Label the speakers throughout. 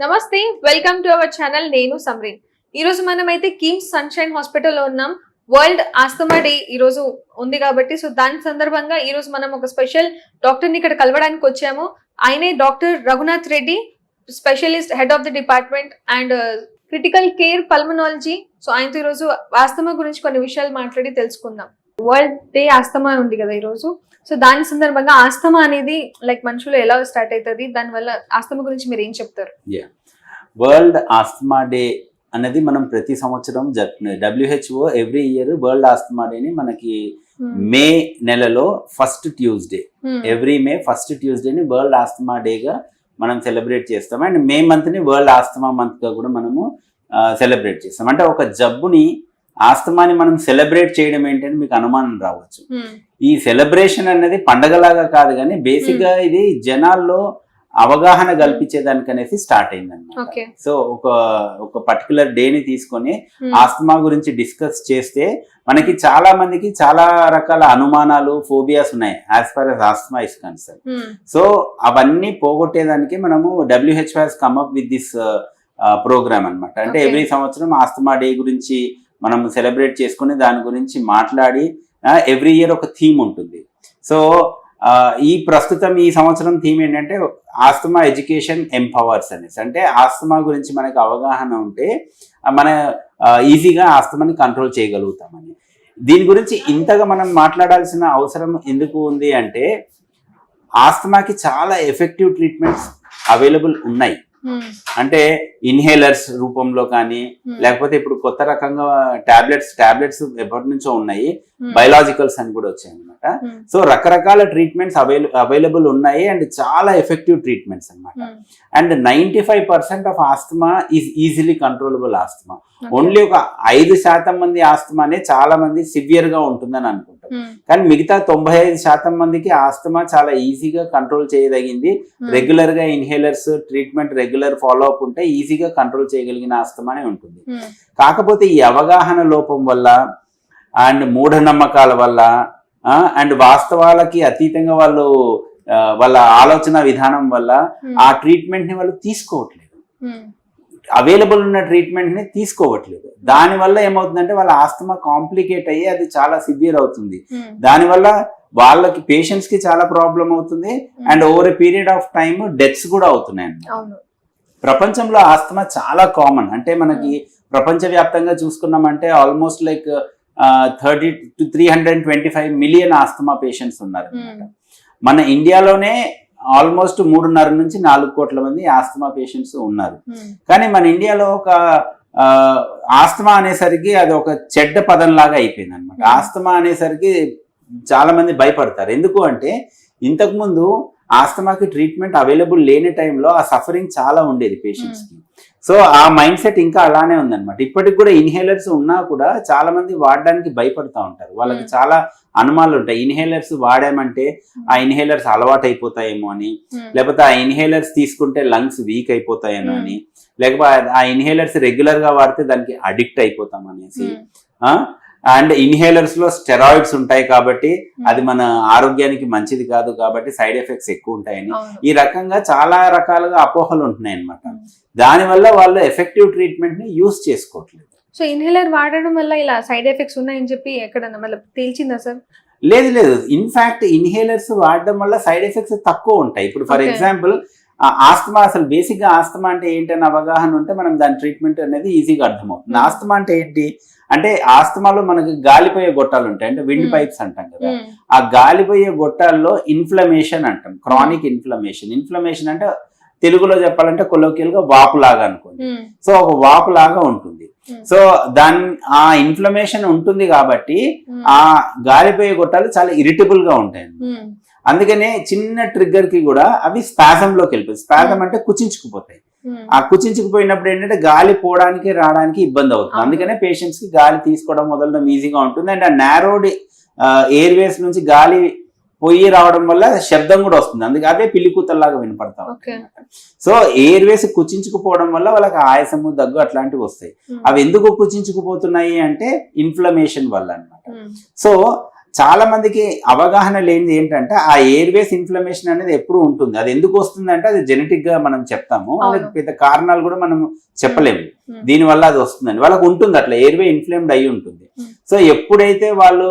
Speaker 1: నమస్తే, welcome to our channel. నేను సమ్రీన్. ఈ రోజు మనమైతే కిమ్స్ సన్షైన్ హాస్పిటల్లో ఉన్నాం. వరల్డ్ ఆస్తమా డే ఈ రోజు ఉంది కాబట్టి సో దాని సందర్భంగా ఈ రోజు మనం ఒక స్పెషల్ డాక్టర్ ని ఇక్కడ కలవడానికి వచ్చాము. ఆయనే doctor Raghunath Reddy, specialist, head of the department and critical care pulmonology. So ఆయనతో ఈ రోజు ఆస్తమా గురించి కొన్ని విషయాలు మాట్లాడి తెలుసుకుందాం. వరల్డ్ డే ఆస్తమా ఉంది కదా ఈ రోజు. సో దాని సందర్భంగా ఆస్తమా అనేది లైక్ మనుషులు ఎలా స్టార్ట్ అవుతుంది, దానివల్ల ఆస్తమా గురించి మీరు ఏం చెప్తారు?
Speaker 2: వరల్డ్ ఆస్తమా డే అనేది మనం ప్రతి సంవత్సరం జరుపుకునేది. WHO every year world asthma డేని మనకి మే నెలలో first Tuesday, every May first ట్యూస్డేని వరల్డ్ ఆస్తమా డేగా మనం సెలబ్రేట్ చేస్తాం. అండ్ మే మంత్ని వరల్డ్ ఆస్తమా మంత్గా కూడా మనము సెలబ్రేట్ చేస్తాం. అంటే ఒక జబ్బుని, ఆస్తమాని మనం సెలబ్రేట్ చేయడం ఏంటని మీకు అనుమానం రావచ్చు. ఈ సెలబ్రేషన్ అనేది పండగలాగా కాదు, కానీ బేసిక్ గా ఇది జనాల్లో అవగాహన కల్పించేదానికనేసి స్టార్ట్ అయిందన్నమాట. సో ఒక పర్టికులర్ డేని తీసుకొని ఆస్తమా గురించి డిస్కస్ చేస్తే మనకి చాలా మందికి చాలా రకాల అనుమానాలు, ఫోబియాస్ ఉన్నాయి as far as asthma is concern. So అవన్నీ పోగొట్టేదానికి మనము WHO has come up with this program అన్నమాట. అంటే ఎవ్రీ సంవత్సరం ఆస్తమా డే గురించి మనం సెలబ్రేట్ చేసుకుని దాని గురించి మాట్లాడి ఎవ్రీ ఇయర్ ఒక థీమ్ ఉంటుంది. సో ఈ ప్రస్తుతం ఈ సంవత్సరం థీమ్ ఏంటంటే ఆస్తమా ఎడ్యుకేషన్ ఎంపవర్స్ అనేసి. అంటే ఆస్తమా గురించి మనకు అవగాహన ఉంటే మన ఈజీగా ఆస్తమాని కంట్రోల్ చేయగలుగుతామని. దీని గురించి ఇంతగా మనం మాట్లాడాల్సిన అవసరం ఎందుకు ఉంది అంటే ఆస్తమాకి చాలా ఎఫెక్టివ్ ట్రీట్మెంట్స్ అవైలబుల్ ఉన్నాయి. అంటే ఇన్హేలర్స్ రూపంలో కానీ, లేకపోతే ఇప్పుడు కొత్త రకంగా టాబ్లెట్స్ ఎప్పటి నుంచో ఉన్నాయి, బయలాజికల్స్ అని కూడా వచ్చాయి అనమాట. సో రకరకాల ట్రీట్మెంట్స్ అవైలబుల్ ఉన్నాయి అండ్ చాలా ఎఫెక్టివ్ ట్రీట్మెంట్స్ అనమాట. And 95% of asthma is easily controllable asthma. Only ఒక 5% మంది ఆస్తమానే చాలా మంది సివియర్ గా ఉంటుందని అనుకుంటాం, కానీ మిగతా 95% మందికి ఆస్తమా చాలా ఈజీగా కంట్రోల్ చేయదగింది. రెగ్యులర్ గా inhalers treatment regular follow up ఉంటే ఈజీగా కంట్రోల్ చేయగలిగిన ఆస్తమానే ఉంటుంది. కాకపోతే ఈ అవగాహన లోపం వల్ల అండ్ మూఢనమ్మకాల వల్ల అండ్ వాస్తవాలకి అతీతంగా వాళ్ళ ఆలోచన విధానం వల్ల ఆ ట్రీట్మెంట్ ని వాళ్ళు తీసుకోవట్లేదు, అవైలబుల్ ఉన్న ట్రీట్మెంట్ ని తీసుకోవట్లేదు. దానివల్ల ఏమవుతుందంటే వాళ్ళ ఆస్తమా కాంప్లికేట్ అయ్యి అది చాలా సివియర్ అవుతుంది. దానివల్ల వాళ్ళకి పేషెంట్స్ కి చాలా ప్రాబ్లం అవుతుంది and over a period of time deaths కూడా అవుతున్నాయి. ప్రపంచంలో ఆస్తమా చాలా కామన్. అంటే మనకి ప్రపంచవ్యాప్తంగా చూసుకున్నామంటే almost like 30 to 325 million asthma patients ఉన్నారు. మన ఇండియాలోనే ఆల్మోస్ట్ 3.5 నుంచి 4 కోట్ల మంది ఆస్తమా పేషెంట్స్ ఉన్నారు. కానీ మన ఇండియాలో ఒక ఆస్తమా అనేసరికి అది ఒక చెడ్డ పదం లాగా అయిపోయింది అనమాట. ఆస్తమా అనేసరికి చాలా మంది భయపడతారు. ఎందుకు అంటే ఇంతకు ముందు ఆస్తమాకి ట్రీట్మెంట్ అవైలబుల్ లేని టైంలో ఆ సఫరింగ్ చాలా ఉండేది పేషెంట్స్ కి. సో ఆ మైండ్ సెట్ ఇంకా అలానే ఉందన్నమాట. ఇప్పటికి కూడా ఇన్హేలర్స్ ఉన్నా కూడా చాలా మంది వాడడానికి భయపడతా ఉంటారు. వాళ్ళకి చాలా అనుమానాలు ఉంటాయి. ఇన్హేలర్స్ వాడామంటే ఆ ఇన్హేలర్స్ అలవాటు అయిపోతాయేమో అని, లేకపోతే ఆ ఇన్హేలర్స్ తీసుకుంటే లంగ్స్ వీక్ అయిపోతాయేమో అని, లేకపోతే ఆ ఇన్హేలర్స్ రెగ్యులర్ గా వాడితే దానికి అడిక్ట్ అయిపోతాం అనేసి. అండ్ ఇన్హేలర్స్ లో స్టెరాయిడ్స్ ఉంటాయి కాబట్టి అది మన ఆరోగ్యానికి మంచిది కాదు కాబట్టి సైడ్ ఎఫెక్ట్స్ ఎక్కువ ఉంటాయని, ఈ రకంగా చాలా రకాలుగా అపోహలు ఉంటున్నాయి అనమాట. దానివల్ల వాళ్ళు ఎఫెక్టివ్ ట్రీట్మెంట్ ని యూజ్ చేసుకోవట్లేదు.
Speaker 1: సో ఇన్హేలర్ వాడడం వల్ల ఇలా సైడ్ ఎఫెక్ట్స్ ఉన్నాయని చెప్పి ఎక్కడన్నా మళ్ళీ తేల్చిందా సార్?
Speaker 2: లేదు. ఇన్ఫాక్ట్ ఇన్హేలర్స్ వాడడం వల్ల సైడ్ ఎఫెక్ట్స్ తక్కువ ఉంటాయి. ఇప్పుడు ఫర్ ఎగ్జాంపుల్ ఆస్తమా, అసలు బేసిక్ గా ఆస్తమా అంటే ఏంటని అవగాహన ఉంటే మనం దాని ట్రీట్మెంట్ అనేది ఈజీగా అర్థమవుతుంది. ఆస్తమా అంటే ఏంటి అంటే ఆస్తమాలో మనకి గాలిపోయే గొట్టాలు ఉంటాయి, అంటే విండ్ పైప్స్ అంటాం కదా. ఆ గాలిపోయే గొట్టాల్లో ఇన్ఫ్లమేషన్ అంటాం, క్రానిక్ ఇన్ఫ్లమేషన్ అంటే తెలుగులో చెప్పాలంటే కొలోకియల్ గా వాపులాగా అనుకోండి. సో ఒక వాపులాగా ఉంటుంది. సో ఆ ఇన్ఫ్లమేషన్ ఉంటుంది కాబట్టి ఆ గాలిపోయే గొట్టాలు చాలా ఇరిటబుల్ గా ఉంటాయి. అందుకనే చిన్న ట్రిగ్గర్ కి కూడా అవి స్పాజమ్ లోకి వెళ్ళిపోతాయి. స్పాజమ్ అంటే కుచించుకుపోతాయి. ఆ కుచించుకుపోయినప్పుడు ఏంటంటే గాలి పోవడానికి రావడానికి ఇబ్బంది అవుతుంది. అందుకనే పేషెంట్స్ కి గాలి తీసుకోవడం మొదలడం ఈజీగా ఉంటుంది. అండ్ ఆ నారోడ్ ఎయిర్వేస్ నుంచి గాలి పోయి రావడం వల్ల శబ్దం కూడా వస్తుంది. అందుకే అవే పిల్లి కూతల్లాగా వినపడతా ఉంటాయి. సో ఎయిర్వేస్ కుచించుకుపోవడం వల్ల వాళ్ళకి ఆయాసము, దగ్గు అట్లాంటివి వస్తాయి. అవి ఎందుకు కుచించుకుపోతున్నాయి అంటే ఇన్ఫ్లమేషన్ వల్ల అన్నమాట. సో చాలా మందికి అవగాహన లేనిది ఏంటంటే ఆ ఎయిర్వేస్ ఇన్ఫ్లమేషన్ అనేది ఎప్పుడు ఉంటుంది. అది ఎందుకు వస్తుందంటే అది జెనెటిక్ గా మనం చెప్తాము, అది పెద్ద కారణాలు కూడా మనం చెప్పలేము దీని వల్ల అది వస్తుందని. వాళ్ళకు ఉంటుంది అట్లా ఎయిర్వే ఇన్ఫ్లేమ్డ్ అయి ఉంటుంది. సో ఎప్పుడైతే వాళ్ళు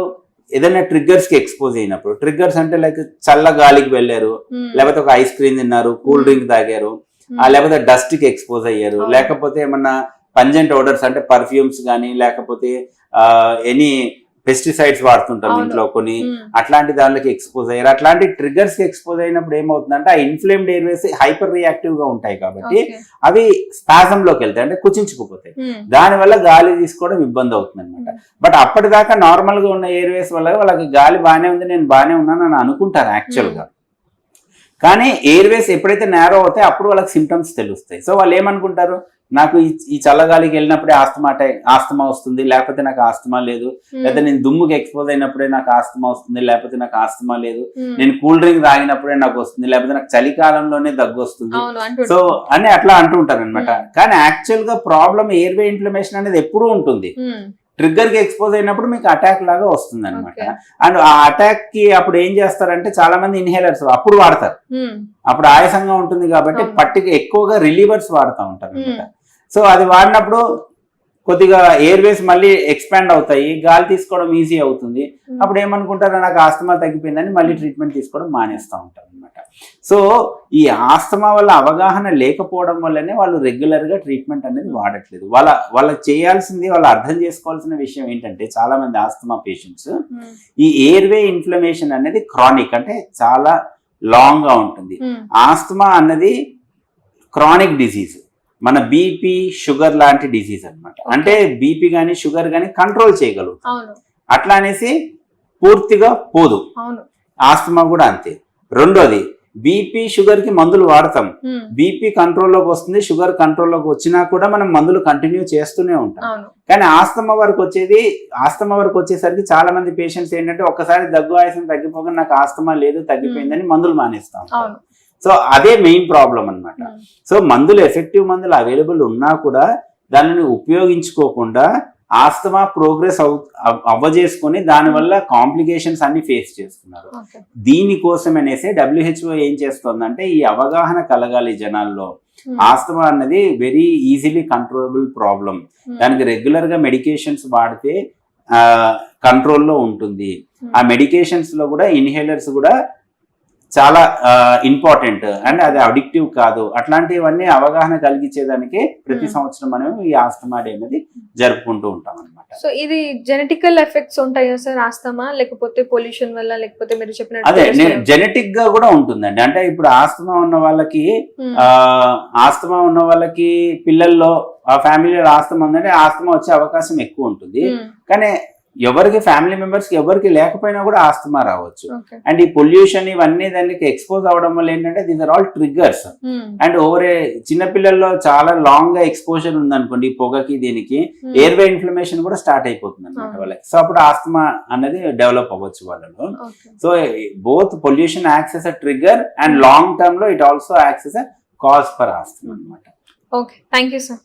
Speaker 2: ఏదైనా ట్రిగ్గర్స్ కి ఎక్స్పోజ్ అయినప్పుడు, ట్రిగ్గర్స్ అంటే లైక్ చల్ల గాలికి వెళ్ళారు, లేకపోతే ఒక ఐస్ క్రీమ్ తిన్నారు, కూల్ డ్రింక్ తాగారు, లేకపోతే డస్ట్ కి ఎక్స్పోజ్ అయ్యారు, లేకపోతే ఏమన్నా పంజెంట్ ఓడర్స్ అంటే పర్ఫ్యూమ్స్ కానీ, లేకపోతే ఎనీ పెస్టిసైడ్స్ వాడుతుంటాం ఇంట్లో కొన్ని, అట్లాంటి దానికి ఎక్స్పోజ్ అయ్యారు. అట్లాంటి ట్రిగర్స్ కి ఎక్స్పోజ్ అయినప్పుడు ఏమవుతుందంటే ఆ ఇన్ఫ్లేమ్డ్ ఎయిర్వేస్ హైపర్ రియాక్టివ్ గా ఉంటాయి కాబట్టి అవి స్పాజమ్ లోకి వెళ్తాయి, అంటే కుచించుకుపోతాయి. దానివల్ల గాలి తీసుకోవడం ఇబ్బంది అవుతుంది అనమాట. బట్ అప్పటిదాకా నార్మల్ గా ఉన్న ఎయిర్వేస్ వల్ల వాళ్ళకి గాలి బాగానే ఉంది, నేను బాగానే ఉన్నాను అని అనుకుంటారు యాక్చువల్ గా. కానీ ఎయిర్వేస్ ఎప్పుడైతే నేరో అవుతాయి అప్పుడు వాళ్ళకి సిమ్టమ్స్ తెలుస్తాయి. సో వాళ్ళు ఏమనుకుంటారు, నాకు ఈ చల్లగాలికి వెళ్ళినప్పుడే ఆస్తమా వస్తుంది, లేకపోతే నాకు ఆస్తమా లేదు, లేకపోతే నేను దుమ్ముకి ఎక్స్పోజ్ అయినప్పుడే నాకు ఆస్తమా వస్తుంది, లేకపోతే నాకు ఆస్తమా లేదు, నేను కూల్ డ్రింక్ తాగినప్పుడే నాకు వస్తుంది, లేకపోతే నాకు చలికాలంలోనే దగ్గు వస్తుంది, సో అని అట్లా అంటుంటారు అనమాట. కానీ యాక్చువల్ గా ప్రాబ్లం ఎయిర్వే ఇన్ఫ్లమేషన్ అనేది ఎప్పుడూ ఉంటుంది. ట్రిగ్గర్ కి ఎక్స్పోజ్ అయినప్పుడు మీకు అటాక్ లాగా వస్తుంది అనమాట. అండ్ ఆ అటాక్ కి అప్పుడు ఏం చేస్తారంటే చాలా మంది ఇన్హేలర్స్ అప్పుడు వాడతారు, అప్పుడు ఆయాసంగా ఉంటుంది కాబట్టి ఎక్కువగా రిలీవర్స్ వాడుతూ ఉంటారు అనమాట. సో అది వాడినప్పుడు కొద్దిగా ఎయిర్వేస్ మళ్ళీ ఎక్స్పాండ్ అవుతాయి, గాలి తీసుకోవడం ఈజీ అవుతుంది. అప్పుడు ఏమనుకుంటారు, నాకు ఆస్తమా తగ్గిపోయిందని మళ్ళీ ట్రీట్మెంట్ తీసుకోవడం మానేస్తూ ఉంటారు అనమాట. సో ఈ ఆస్తమా వల్ల అవగాహన లేకపోవడం వల్లనే వాళ్ళు రెగ్యులర్ గా ట్రీట్మెంట్ అనేది వాడట్లేదు. వాళ్ళకి చేయాల్సింది, వాళ్ళు అర్థం చేసుకోవాల్సిన విషయం ఏంటంటే, చాలా మంది ఆస్తమా పేషెంట్స్ ఈ ఎయిర్వే ఇన్ఫ్లమేషన్ అనేది క్రానిక్, అంటే చాలా లాంగ్ గా ఉంటుంది. ఆస్తమా అన్నది క్రానిక్ డిసీజ్, మన బీపీ షుగర్ లాంటి డిసీజ్ అనమాట. అంటే బీపీ గానీ షుగర్ గానీ కంట్రోల్ చేయగలుగుతాం, అట్లా అనేసి పూర్తిగా పోదు. ఆస్తమా కూడా అంతే. రెండోది, బీపీ షుగర్ కి మందులు వాడతాం, బీపీ కంట్రోల్లోకి వస్తుంది, షుగర్ కంట్రోల్లోకి వచ్చినా కూడా మనం మందులు కంటిన్యూ చేస్తూనే ఉంటాం. కానీ ఆస్తమా వరకు వచ్చేసరికి చాలా మంది పేషెంట్స్ ఏంటంటే ఒక్కసారి దగ్గు ఆయాసం తగ్గిపోగా నాకు ఆస్తమా లేదు, తగ్గిపోయిందని మందులు మానేస్తాం. సో అదే మెయిన్ ప్రాబ్లం అన్నమాట. సో ఎఫెక్టివ్ మందులు అవైలబుల్ ఉన్నా కూడా దానిని ఉపయోగించుకోకుండా ఆస్తమా ప్రోగ్రెస్ అవ్వజేసుకొని దానివల్ల కాంప్లికేషన్స్ అన్ని ఫేస్ చేస్తున్నారు. దీనికోసం అనేసి WHO ఏం చేస్తుందంటే ఈ అవగాహన కలగాలి జనాల్లో. ఆస్తమా అన్నది వెరీ ఈజీలీ కంట్రోలబుల్ ప్రాబ్లం, దానికి రెగ్యులర్ గా మెడికేషన్స్ వాడితే కంట్రోల్లో ఉంటుంది. ఆ మెడికేషన్స్ లో కూడా ఇన్హేలర్స్ కూడా చాలా ఇంపార్టెంట్, అండ్ అది అడిక్టివ్ కాదు. అట్లాంటివన్నీ అవగాహన కలిగించేదానికి ప్రతి సంవత్సరం మనం ఈ ఆస్తమా డే అనేది జరుపుకుంటూ ఉంటాం అనమాట.
Speaker 1: సో ఇది జెనెటికల్ ఎఫెక్ట్స్ ఉంటాయా సార్ ఆస్తమా, లేకపోతే పొల్యూషన్ వల్ల, లేకపోతే మీరు చెప్పినట్టు
Speaker 2: అదే జెనెటిక్ గా కూడా ఉంటుందండి. అంటే ఇప్పుడు ఆస్తమా ఉన్న వాళ్ళకి పిల్లల్లో ఆ ఫ్యామిలీలో ఆస్తమా ఉందంటే ఆస్తమా వచ్చే అవకాశం ఎక్కువ ఉంటుంది. కానీ ఎవరికి ఫ్యామిలీ మెంబర్స్ కి ఎవరికి లేకపోయినా కూడా ఆస్తమా రావచ్చు. అండ్ ఈ పొల్యూషన్ ఇవన్నీ దానికి ఎక్స్పోజ్ అవడం వల్ల ఏంటంటే these are all triggers. And చిన్నపిల్లల్లో చాలా లాంగ్ గా ఎక్స్పోజర్ ఉందనుకోండి ఈ పొగకి, దీనికి ఎయిర్వే ఇన్ఫ్లమేషన్ కూడా స్టార్ట్ అయిపోతుంది అనమాట వాళ్ళకి. సో అప్పుడు ఆస్తమా అనేది డెవలప్ అవ్వచ్చు వాళ్ళలో. So both pollution acts as a trigger and long term లో it also acts as a cause for asthma అనమాట.
Speaker 1: Okay, thank you sir.